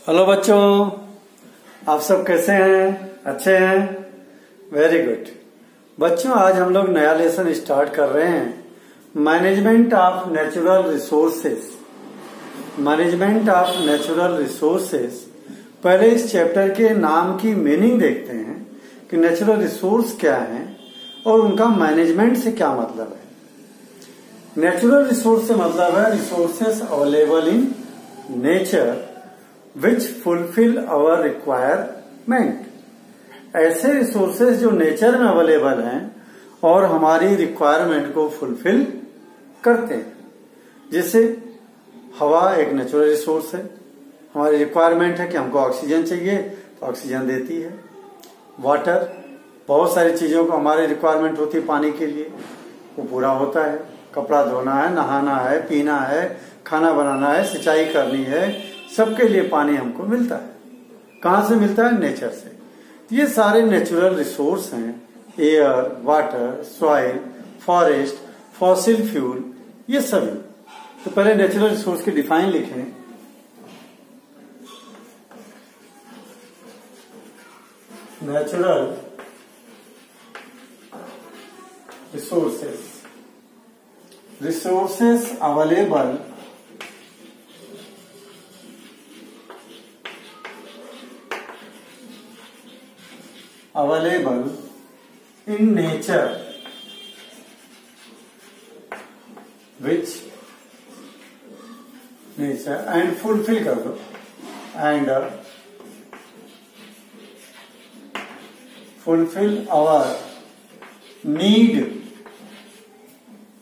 Hello बच्चों, आप सब कैसे हैं? अच्छे हैं? Very good. बच्चों, आज हम लोग नया लेसन स्टार्ट कर रहे हैं, management of natural resources. Management of natural resources. पहले इस चैप्टर के नाम की मीनिंग देखते हैं कि नेचुरल रिसोर्स क्या है और उनका मैनेजमेंट से क्या मतलब है। नेचुरल रिसोर्स से मतलब है resources available in nature which fulfill our requirement. ऐसे रिसोर्सेज जो नेचर में अवेलेबल हैं और हमारी रिक्वायरमेंट को फुलफिल करते हैं। जैसे हवा एक नेचुरल रिसोर्स है, हमारी रिक्वायरमेंट है कि हमको ऑक्सीजन चाहिए तो ऑक्सीजन देती है। वाटर, बहुत सारी चीजों को हमारी रिक्वायरमेंट होती है पानी के लिए, वो पूरा होता है। कपड़ा धोना है, नहाना है, पीना है, खाना बनाना है, सिंचाई करनी है, सबके लिए पानी हमको मिलता है। कहां से मिलता है? नेचर से। ये सारे नेचुरल रिसोर्स हैं, air, water, soil, forest, fossil fuel, ये सभी। तो पहले नेचुरल रिसोर्स की डिफाइन लिखें। Natural resources, resources available in nature which nature and fulfill कर दो and fulfill our need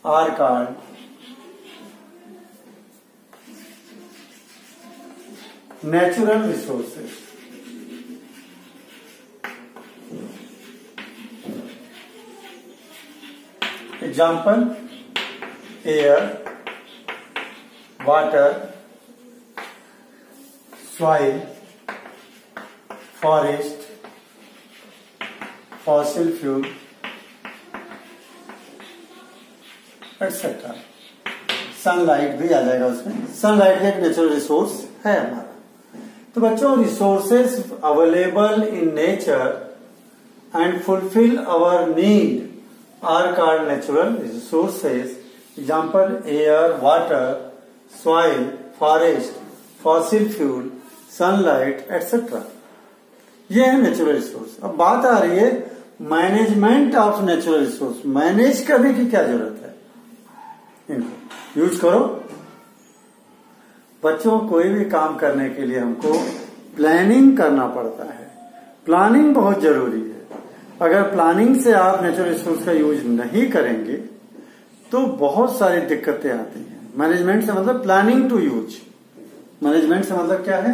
are called natural resources। Example, air, water, soil, forest, fossil fuel etcetera. Sunlight भी आ जाएगा उसमें। सनलाइट एक natural resource है हमारा। तो बच्चों, resources available in nature and fulfill our need are called natural resources। Example, air, water, soil, forest, fossil fuel, sunlight, etc. ये है नेचुरल रिसोर्स। अब बात आ रही है management of natural resource. Manage करने की क्या जरूरत है? इनको यूज करो। बच्चों, कोई भी काम करने के लिए हमको प्लानिंग करना पड़ता है। प्लानिंग बहुत जरूरी है। अगर प्लानिंग से आप नेचुरल रिसोर्स का यूज नहीं करेंगे तो बहुत सारी दिक्कतें आती हैं। मैनेजमेंट से मतलब प्लानिंग टू यूज। मैनेजमेंट से मतलब क्या है?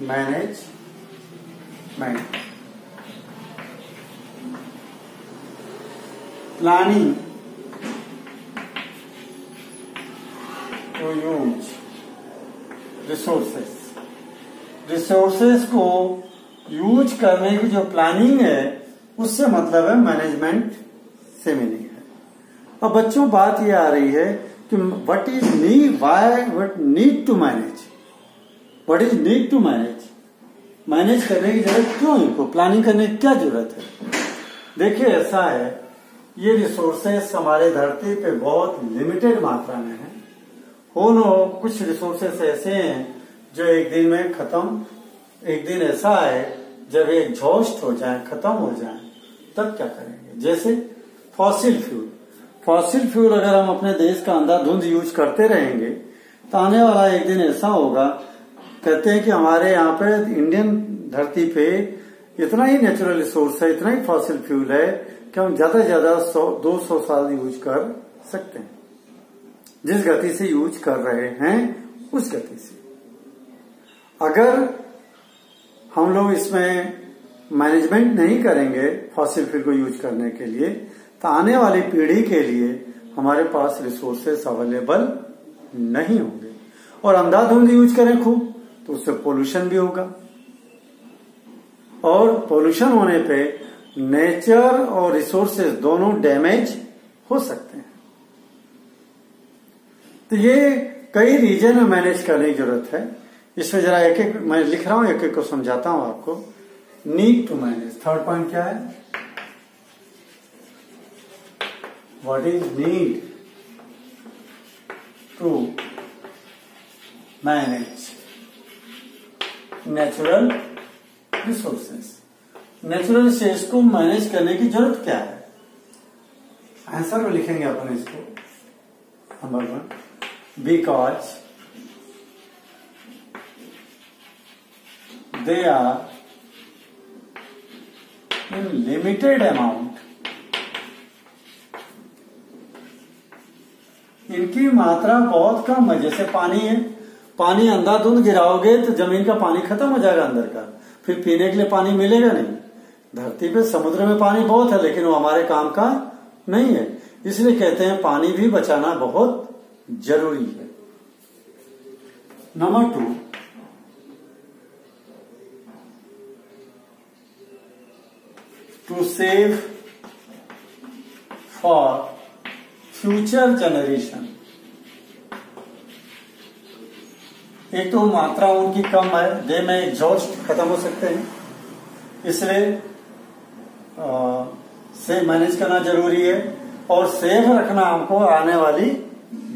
Management, planning to use resources. Resources को यूज करने की जो प्लानिंग है उससे मतलब है मैनेजमेंट से मीनिंग है। अब बच्चों, बात ये आ रही है कि what is need, what need to manage, what is need to manage. Manage करने की जरूरत क्यों, इनको प्लानिंग करने की क्या जरूरत है? देखिए, ऐसा है, ये रिसोर्सेस हमारे धरती पे बहुत लिमिटेड मात्रा में है। हो न हो कुछ रिसोर्सेस ऐसे हैं जो एक दिन में खत्म, एक दिन ऐसा है जब ये एग्जॉस्ट हो जाए, खत्म हो जाए, तब क्या करेंगे? जैसे फॉसिल फ्यूल। फॉसिल फ्यूल अगर हम अपने देश का अंधाधुंध यूज करते रहेंगे तो आने वाला एक दिन ऐसा होगा, कहते हैं कि हमारे यहाँ पे इंडियन धरती पे इतना ही नेचुरल रिसोर्स है, इतना ही फॉसिल फ्यूल है कि हम ज्यादा से ज्यादा 100-200 साल यूज कर सकते हैं। जिस गति से यूज कर रहे हैं उस गति से। अगर हम लोग इसमें मैनेजमेंट नहीं करेंगे फॉसिल फ्यूल को यूज करने के लिए तो आने वाली पीढ़ी के लिए हमारे पास रिसोर्सेस अवेलेबल नहीं होंगे। और अंधाधुंध यूज करें खूब तो उससे पोल्यूशन भी होगा, और पोल्यूशन होने पे नेचर और रिसोर्सेज दोनों डैमेज हो सकते हैं। तो ये कई रीजन में मैनेज करने की जरूरत है। इसमें जरा एक एक मैं लिख रहा हूं, एक एक को समझाता हूं आपको। Need to manage, third point क्या है? What is need to manage natural resources. Natural resource को मैनेज करने की जरूरत क्या है? आंसर में लिखेंगे अपन इसको, number 1, because they are in limited amount, इनकी मात्रा बहुत कम है। जैसे पानी है, पानी अंधाधुंध गिराओगे तो जमीन का पानी खत्म हो जाएगा अंदर का, फिर पीने के लिए पानी मिलेगा नहीं। धरती पे समुद्र में पानी बहुत है, लेकिन वो हमारे काम का नहीं है। इसलिए कहते हैं पानी भी बचाना बहुत जरूरी है। Number 2, to save for future generation. एक तो मात्रा उनकी कम है, डे में एग्जॉस्ट खत्म हो सकते हैं, इसलिए से मैनेज करना जरूरी है। और सेफ रखना हमको आने वाली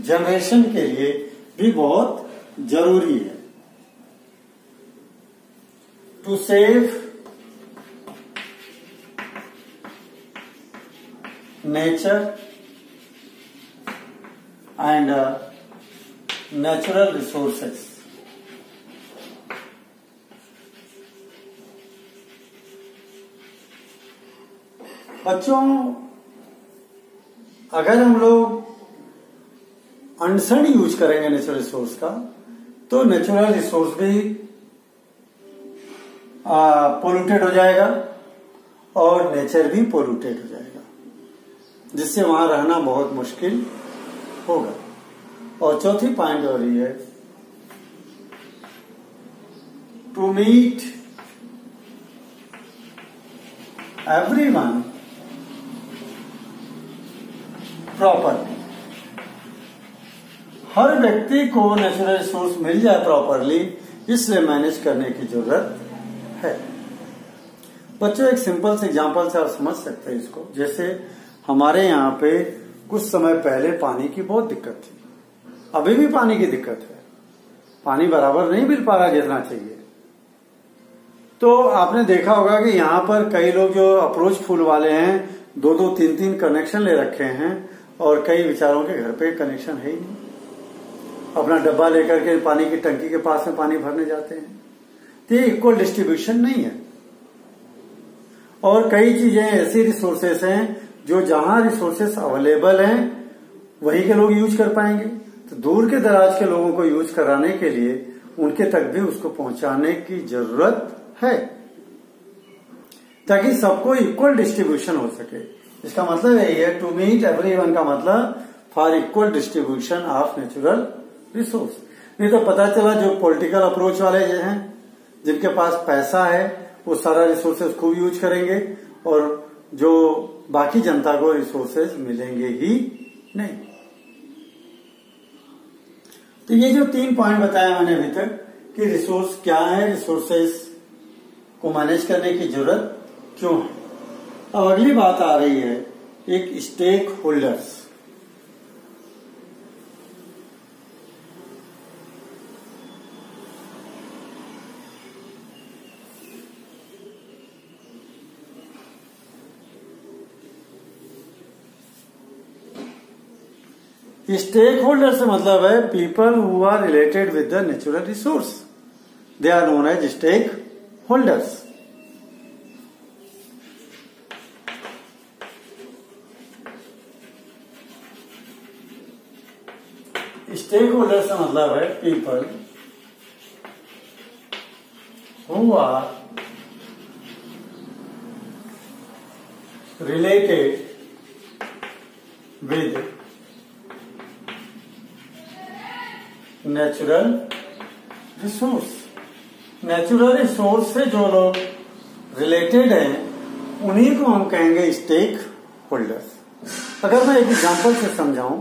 जनरेशन के लिए भी बहुत जरूरी है। To save nature and natural resources. बच्चों, अगर हम लोग अनसन यूज करेंगे नेचुरल रिसोर्स का, तो नेचुरल रिसोर्स भी पोल्यूटेड हो जाएगा और नेचर भी पोल्यूटेड हो जाएगा, जिससे वहां रहना बहुत मुश्किल होगा। और चौथी पॉइंट हो रही है, टू मीट एवरीवन प्रॉपरली। हर व्यक्ति को नेचुरल रिसोर्स मिल जाए प्रॉपरली, इसलिए मैनेज करने की जरूरत है। बच्चों, एक सिंपल से एग्जांपल से आप समझ सकते हैं इसको। जैसे हमारे यहाँ पे कुछ समय पहले पानी की बहुत दिक्कत थी, अभी भी पानी की दिक्कत है, पानी बराबर नहीं मिल पा रहा जितना चाहिए। तो आपने देखा होगा कि यहाँ पर कई लोग जो अप्रोच फूल वाले हैं, 2-2, 3-3 कनेक्शन ले रखे हैं, और कई बेचारों के घर पे कनेक्शन है ही नहीं। अपना डब्बा लेकर के पानी की टंकी के पास में पानी भरने जाते हैं। तो ये इक्वल डिस्ट्रीब्यूशन नहीं है। और कई चीजें ऐसी रिसोर्सेस हैं जो जहां रिसोर्सेस अवेलेबल हैं वहीं के लोग यूज कर पाएंगे। तो दूर के दराज के लोगों को यूज कराने के लिए उनके तक भी उसको पहुंचाने की जरूरत है, ताकि सबको इक्वल डिस्ट्रीब्यूशन हो सके। इसका मतलब यही है, टू मीट एवरीवन का मतलब for equal distribution of natural resource. नहीं तो पता चला जो पॉलिटिकल अप्रोच वाले हैं, जिनके पास पैसा है, वो सारा रिसोर्सेज खूब यूज करेंगे, और जो बाकी जनता को रिसोर्सेज मिलेंगे ही नहीं। तो ये जो 3 पॉइंट बताया मैंने अभी तक कि रिसोर्स क्या है, रिसोर्सेज को मैनेज करने की जरूरत क्यों है। अब अगली बात आ रही है, एक स्टेक होल्डर्स। स्टेक होल्डर से मतलब है people who are related with the natural resource, they are known as stakeholders. Stakeholder से मतलब है people who are related with natural resource. Natural resource से जो लोग रिलेटेड हैं उन्हीं को हम कहेंगे स्टेक होल्डर्स। अगर मैं एक एग्जांपल से समझाऊं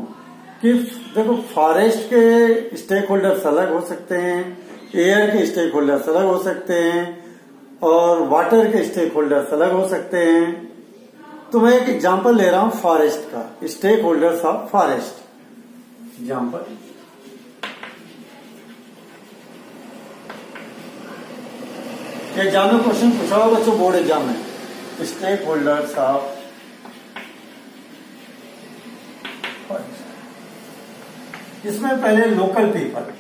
कि देखो फॉरेस्ट के स्टेक होल्डर्स अलग हो सकते हैं, एयर के स्टेक होल्डर्स अलग हो सकते हैं और वाटर के स्टेक होल्डर्स अलग हो सकते हैं। तो मैं एक एग्जांपल ले रहा हूं फॉरेस्ट का, stakeholders of forest example. Exam में क्वेश्चन पूछा होगा बच्चों, बोर्ड एग्जाम में, स्टेक होल्डर्स ऑफ फॉरेस्ट। इसमें पहले लोकल पीपल,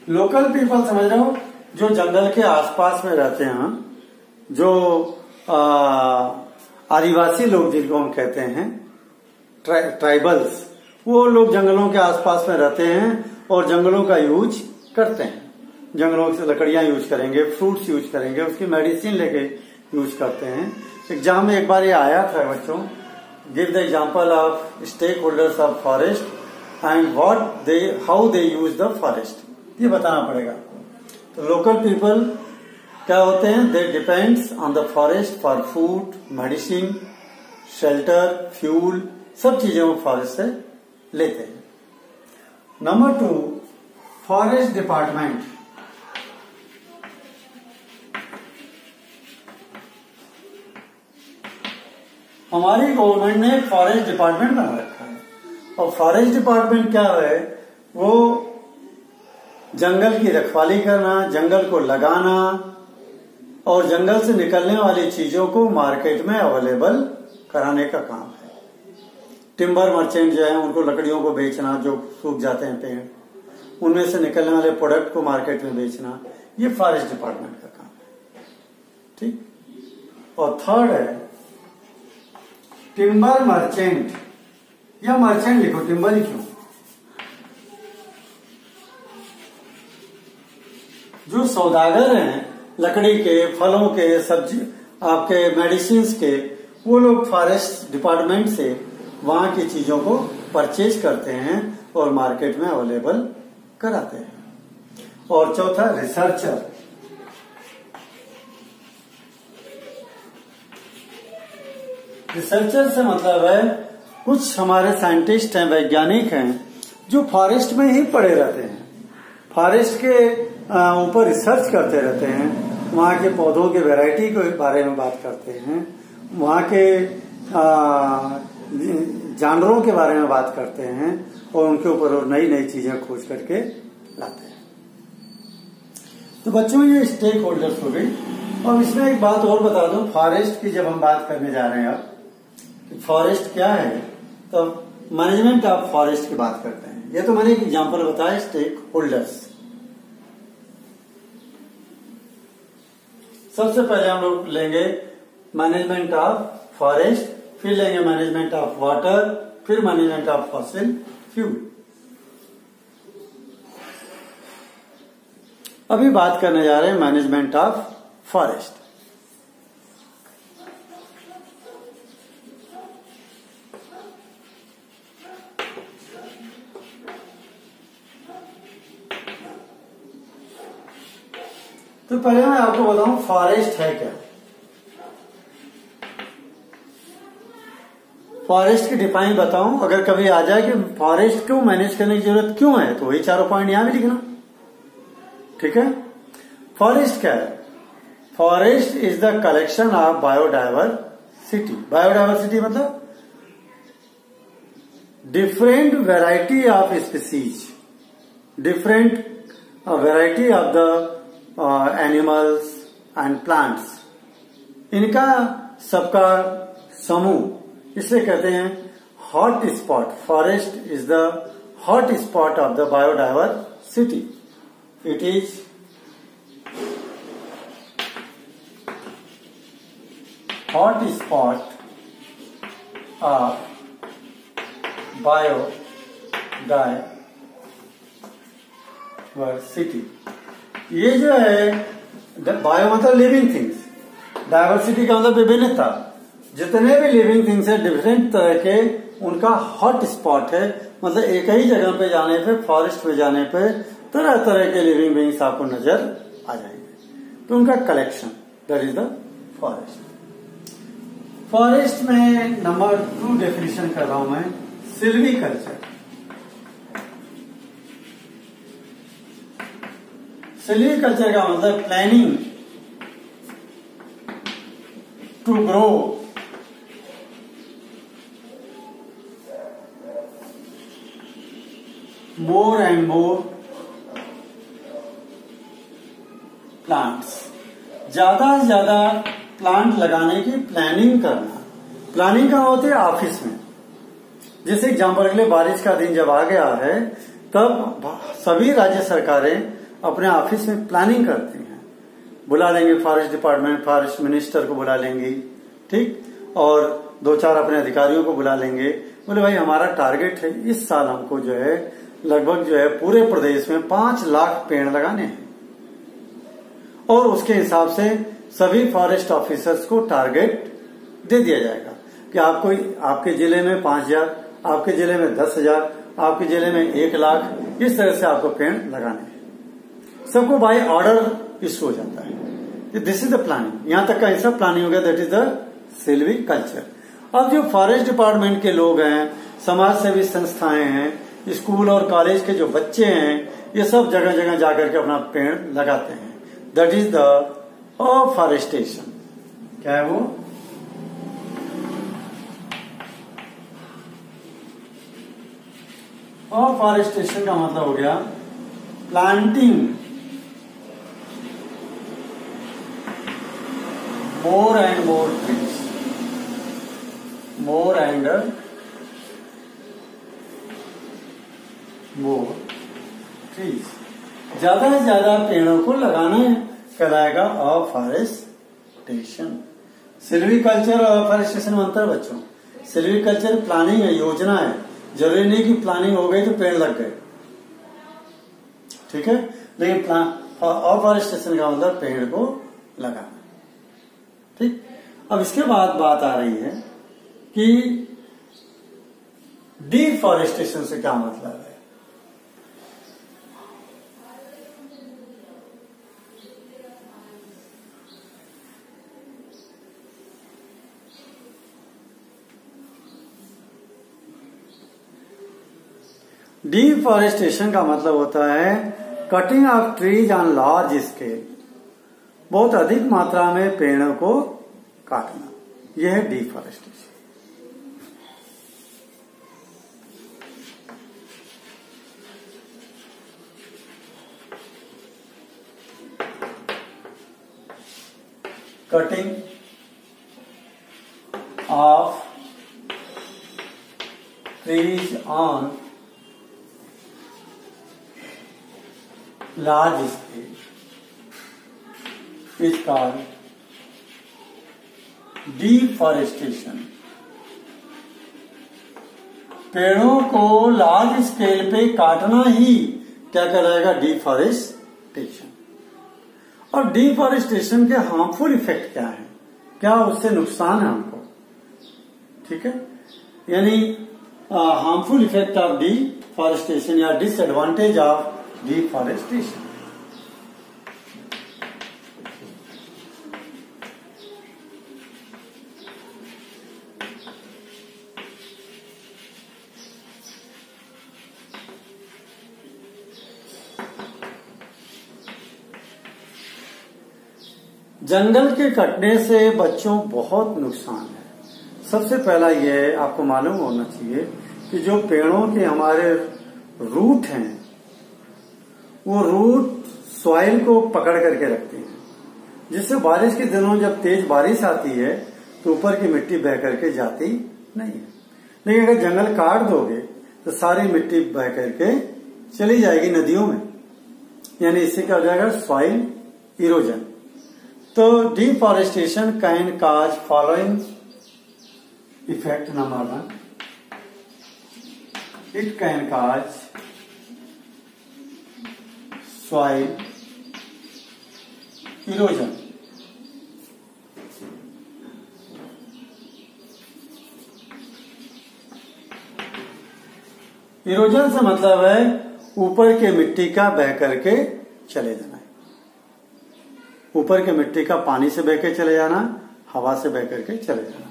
लोकल पीपल समझ रहे हो, जो जंगल के आसपास में रहते हैं, जो आदिवासी लोग जिनको हम कहते हैं ट्राइबल्स, वो लोग जंगलों के आसपास में रहते हैं और जंगलों का यूज करते हैं। जंगलों से लकड़ियां यूज करेंगे, फ्रूट्स यूज करेंगे, उसकी मेडिसिन लेके यूज करते हैं। एग्जाम में एक बार ये आया था बच्चों, give the example of stakeholders of forest and how they use the forest, ये बताना पड़ेगा। तो लोकल पीपल क्या होते हैं, they depends on the forest for food, medicine, shelter, fuel, सब चीजें वो फॉरेस्ट से लेते हैं। Number 2, forest department. हमारी गवर्नमेंट ने फॉरेस्ट डिपार्टमेंट बना रखा है और फॉरेस्ट डिपार्टमेंट क्या है, वो जंगल की रखवाली करना, जंगल को लगाना और जंगल से निकलने वाली चीजों को मार्केट में अवेलेबल कराने का काम है। टिम्बर मर्चेंट जो है उनको लकड़ियों को बेचना, जो सूख जाते हैं पेड़, उनमें से निकलने वाले प्रोडक्ट को मार्केट में बेचना, ये फॉरेस्ट डिपार्टमेंट का काम है। ठीक। और थर्ड है टिम्बर मर्चेंट, या मर्चेंट लिखो, टिम्बर ही क्यों, जो सौदागर हैं लकड़ी के, फलों के, सब्जी, आपके मेडिसिन के, वो लोग फॉरेस्ट डिपार्टमेंट से वहां की चीजों को परचेज करते हैं और मार्केट में अवेलेबल कराते हैं। और चौथा रिसर्चर, रिसर्चर से मतलब है कुछ हमारे साइंटिस्ट हैं, वैज्ञानिक हैं, जो फॉरेस्ट में ही पड़े रहते हैं, फॉरेस्ट के ऊपर रिसर्च करते रहते हैं, वहाँ के पौधों के वैरायटी के बारे में बात करते हैं, वहाँ के जानवरों के बारे में बात करते हैं और उनके ऊपर नई नई चीजें खोज करके लाते हैं। तो बच्चों ये स्टेक होल्डर्स हो गई। और इसमें एक बात और बता दूं, फॉरेस्ट की जब हम बात करने जा रहे हैं अब, फॉरेस्ट क्या है, तो मैनेजमेंट ऑफ फॉरेस्ट की बात करते हैं। ये तो मैंने एक एग्जांपल बताया, स्टेक होल्डर्स। सबसे पहले हम लोग लेंगे मैनेजमेंट ऑफ फॉरेस्ट, फिर लेंगे मैनेजमेंट ऑफ वाटर, फिर मैनेजमेंट ऑफ फॉसिल फ्यूल। अभी बात करने जा रहे हैं मैनेजमेंट ऑफ फॉरेस्ट। तो पहले मैं आपको बताऊं फॉरेस्ट है क्या। फॉरेस्ट की डिफाइन बताऊं, अगर कभी आ जाए कि फॉरेस्ट को मैनेज करने की जरूरत क्यों है, तो वही चारों पॉइंट यहां भी लिखना। ठीक है। फॉरेस्ट क्या है, forest is the collection of biodiversity. Biodiversity मतलब different variety of species, different variety of the animals and plants, इनका सबका समूह, इसलिए कहते हैं hot spot. Forest is the hot spot of the biodiversity. It is hot spot of biodiversity. ये जो है बायो मतलब लिविंग थिंग्स, डायवर्सिटी का मतलब विभिन्नता, जितने भी लिविंग थिंग्स है डिफरेंट तरह के, उनका हॉट स्पॉट है। मतलब एक ही जगह पे जाने पे, फॉरेस्ट में जाने पे तरह तरह के लिविंग बींग्स आपको नजर आ जाएंगे, तो उनका collection, that is the forest. Forest में नंबर 2 डेफिनेशन कर रहा हूं मैं, सिल्वीकल्चर। सिल्वीकल्चर का मतलब planning to grow more and more plants, ज्यादा से ज्यादा प्लांट लगाने की प्लानिंग करना। प्लानिंग कहाँ होती है? ऑफिस में। जैसे एग्जाम्पल के लिए बारिश का दिन जब आ गया है तब सभी राज्य सरकारें अपने ऑफिस में प्लानिंग करती हैं। बुला लेंगे फॉरेस्ट डिपार्टमेंट, फॉरेस्ट मिनिस्टर को बुला लेंगी, ठीक, और 2-4 अपने अधिकारियों को बुला लेंगे। बोले भाई हमारा टारगेट है इस साल हमको जो है लगभग जो है पूरे प्रदेश में 5 लाख पेड़ लगाने हैं, और उसके हिसाब से सभी फॉरेस्ट ऑफिसर्स को टारगेट दे दिया जाएगा कि आपको आपके जिले में 5000, आपके जिले में 10,000, आपके जिले में 1 लाख, इस तरह से आपको पेड़ लगाने हैं। सबको बाय ऑर्डर इश्यू हो जाता है। This is the planning. यहां तक का ऐसा प्लानिंग हो गया, दैट इज द सिल्वीकल्चर। अब जो फॉरेस्ट डिपार्टमेंट के लोग हैं, समाज सेवी संस्थाएं हैं, स्कूल और कॉलेज के जो बच्चे हैं, ये सब जगह जगह जाकर के अपना पेड़ लगाते हैं। That is the afforestation. क्या है वो? अफॉरेस्टेशन का मतलब हो गया planting more and more trees, more and more trees, ज्यादा से ज्यादा पेड़ों को लगाना कहलाएगा अफॉरेस्टेशन। सिल्वीकल्चर और अफॉरेस्टेशन में अंतर बच्चों, सिल्वीकल्चर प्लानिंग है, योजना है। जरूरी नहीं कि प्लानिंग हो गई तो पेड़ लग गए, ठीक है, लेकिन अफॉरेस्टेशन का मतलब पेड़ को लगाना, ठीक। अब इसके बाद बात आ रही है कि डिफॉरेस्टेशन से क्या मतलब है। डिफॉरेस्टेशन का मतलब होता है cutting of trees on large scale, बहुत अधिक मात्रा में पेड़ों को काटना, यह है deforestation. Cutting of trees on large scale is called deforestation। पेड़ों को लार्ज स्केल पे काटना ही क्या कहलाएगा? डिफॉरेस्टेशन। और डिफॉरेस्टेशन के हार्मफुल इफेक्ट क्या है, क्या उससे नुकसान है हमको, ठीक है, यानी हार्मफुल इफेक्ट ऑफ डिफॉरेस्टेशन या डिसएडवांटेज ऑफ डिफॉरेस्टेशन। जंगल के कटने से बच्चों बहुत नुकसान है। सबसे पहला यह आपको मालूम होना चाहिए कि जो पेड़ों के हमारे रूट हैं, वो रूट सॉइल को पकड़ करके रखते हैं, जिससे बारिश के दिनों जब तेज बारिश आती है तो ऊपर की मिट्टी बह करके जाती नहीं है। लेकिन अगर जंगल काट दोगे तो सारी मिट्टी बह करके चली जाएगी नदियों में, यानी इससे क्या हो जाएगा? Soil erosion. तो deforestation can cause following effect. Number 1, it can cause soil erosion. Erosion से मतलब है ऊपर के मिट्टी का बह करके चले जाना, ऊपर के मिट्टी का पानी से बह के चले जाना, हवा से बह करके चले जाना।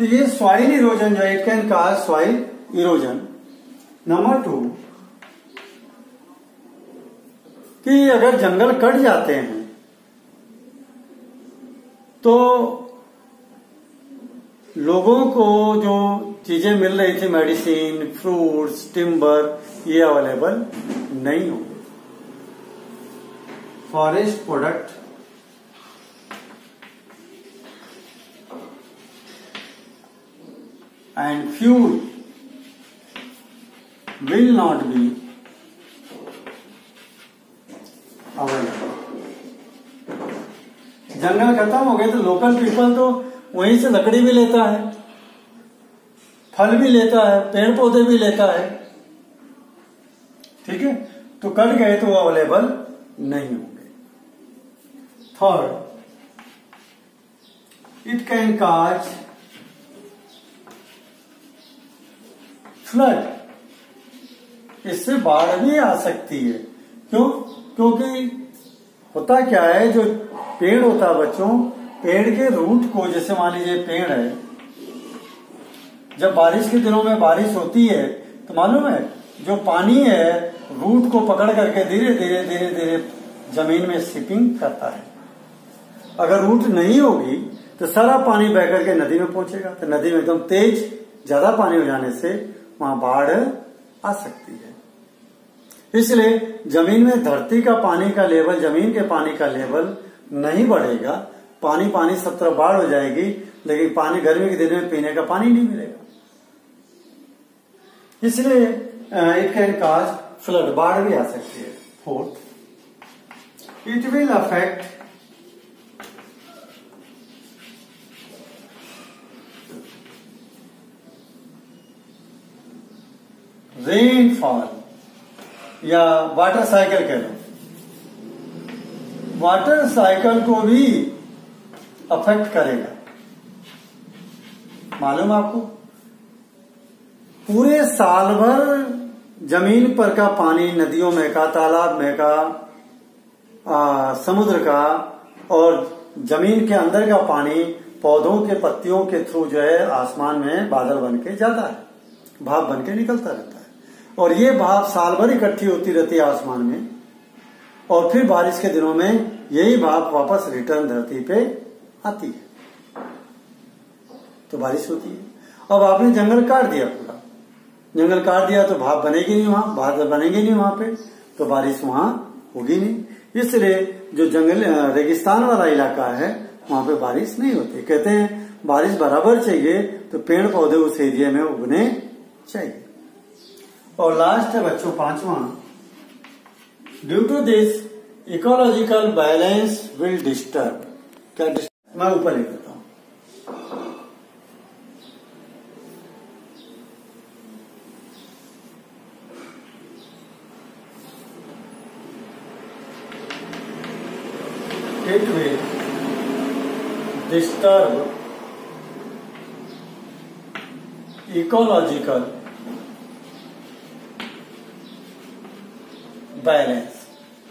तो ये सॉइल इरोजन जो है, it can cause soil erosion. Number 2 कि अगर जंगल कट जाते हैं तो लोगों को जो चीजें मिल रही थी, मेडिसिन, फ्रूट्स, टिम्बर, ये अवेलेबल नहीं होंगे। Forest product and fuel will not be available. जंगल खत्म हो गए तो लोकल पीपल तो वहीं से लकड़ी भी लेता है, फल भी लेता है, पेड़ पौधे भी लेता है, ठीक है। तो कट गए तो वो अवेलेबल नहीं होंगे। Third, it can cause flood, इससे बाढ़ भी आ सकती है। क्यों? क्योंकि होता क्या है, जो पेड़ होता है बच्चों, पेड़ के रूट को, जैसे मान लीजिए पेड़ है, जब बारिश के दिनों में बारिश होती है तो मालूम है जो पानी है रूट को पकड़ करके धीरे धीरे धीरे धीरे जमीन में सिपिंग करता है। अगर रूट नहीं होगी तो सारा पानी बह करके नदी में पहुंचेगा, तो नदी में एकदम तेज ज्यादा पानी हो जाने से वहां बाढ़ आ सकती है। इसलिए जमीन में धरती का पानी का लेवल, जमीन के पानी का लेवल नहीं बढ़ेगा, पानी पानी सब तरफ बाढ़ हो जाएगी, लेकिन पानी गर्मी के दिन में पीने का पानी नहीं मिलेगा। इसलिए इट कैन कॉज फ्लड, बाढ़ भी आ सकती है। Fourth, it will affect rainfall या वाटर साइकिल कह लो, वाटर साइकिल को भी अफेक्ट करेगा। मालूम आपको, पूरे साल भर जमीन पर का पानी, नदियों में का, तालाब में का, समुद्र का और जमीन के अंदर का पानी पौधों के पत्तियों के थ्रू जो है आसमान में बादल बन के जाता है, भाप बन के निकलता रहता है। और ये भाप साल भर इकट्ठी होती रहती है आसमान में, और फिर बारिश के दिनों में यही भाप वापस रिटर्न धरती पे आती है, तो बारिश होती है। अब आपने जंगल काट दिया, पूरा जंगल काट दिया तो भाप बनेगी नहीं, वहां बादल बनेंगे नहीं वहां पे, तो बारिश वहां होगी नहीं। इसलिए जो जंगल रेगिस्तान वाला इलाका है वहां पे बारिश नहीं होती। कहते हैं बारिश बराबर चाहिए तो पेड़ पौधे उस एरिया में उगने चाहिए। और लास्ट है बच्चों 5वां, due to this ecological balance will disturb. क्या डिस्टर्ब? मैं ऊपर लिख देता हूं। It will disturb ecological balance.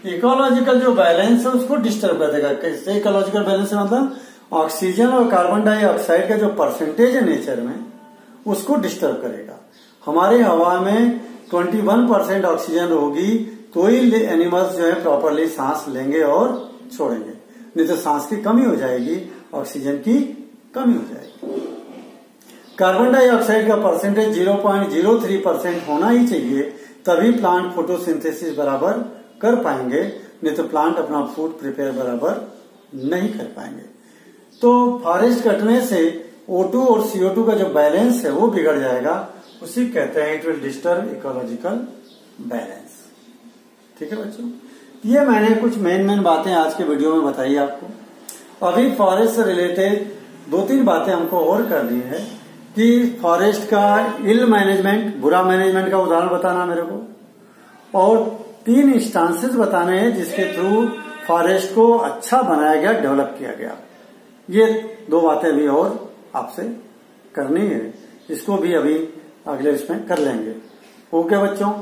Ecological जो बैलेंस है उसको डिस्टर्ब कर देगा। कैसे इकोलॉजिकल बैलेंस मतलब ऑक्सीजन और कार्बन डाइऑक्साइड का जो परसेंटेज है नेचर में उसको डिस्टर्ब करेगा। हमारे हवा में 21% ऑक्सीजन होगी तो ही एनिमल्स जो है प्रॉपरली सांस लेंगे और छोड़ेंगे, नहीं तो सांस की कमी हो जाएगी, ऑक्सीजन की कमी हो जाएगी। कार्बन डाइऑक्साइड का परसेंटेज 0.03% होना ही चाहिए, तभी प्लांट फोटोसिंथेसिस बराबर कर पाएंगे, नहीं तो प्लांट अपना फूड प्रिपेयर बराबर नहीं कर पाएंगे। तो फॉरेस्ट कटने से O2 और CO2 का जो बैलेंस है वो बिगड़ जाएगा, उसी कहते हैं it will disturb ecological balance. ठीक है बच्चों, ये मैंने कुछ मेन बातें आज के वीडियो में बताई आपको। अभी फॉरेस्ट से रिलेटेड 2-3 बातें हमको और करनी है कि फॉरेस्ट का इल मैनेजमेंट, बुरा मैनेजमेंट का उदाहरण बताना मेरे को, और 3 इंस्टांसेस बताने हैं जिसके थ्रू फॉरेस्ट को अच्छा बनाया गया, डेवलप किया गया। ये 2 बातें भी और आपसे करनी है, इसको भी अभी अगले इसमें कर लेंगे। ओके बच्चों।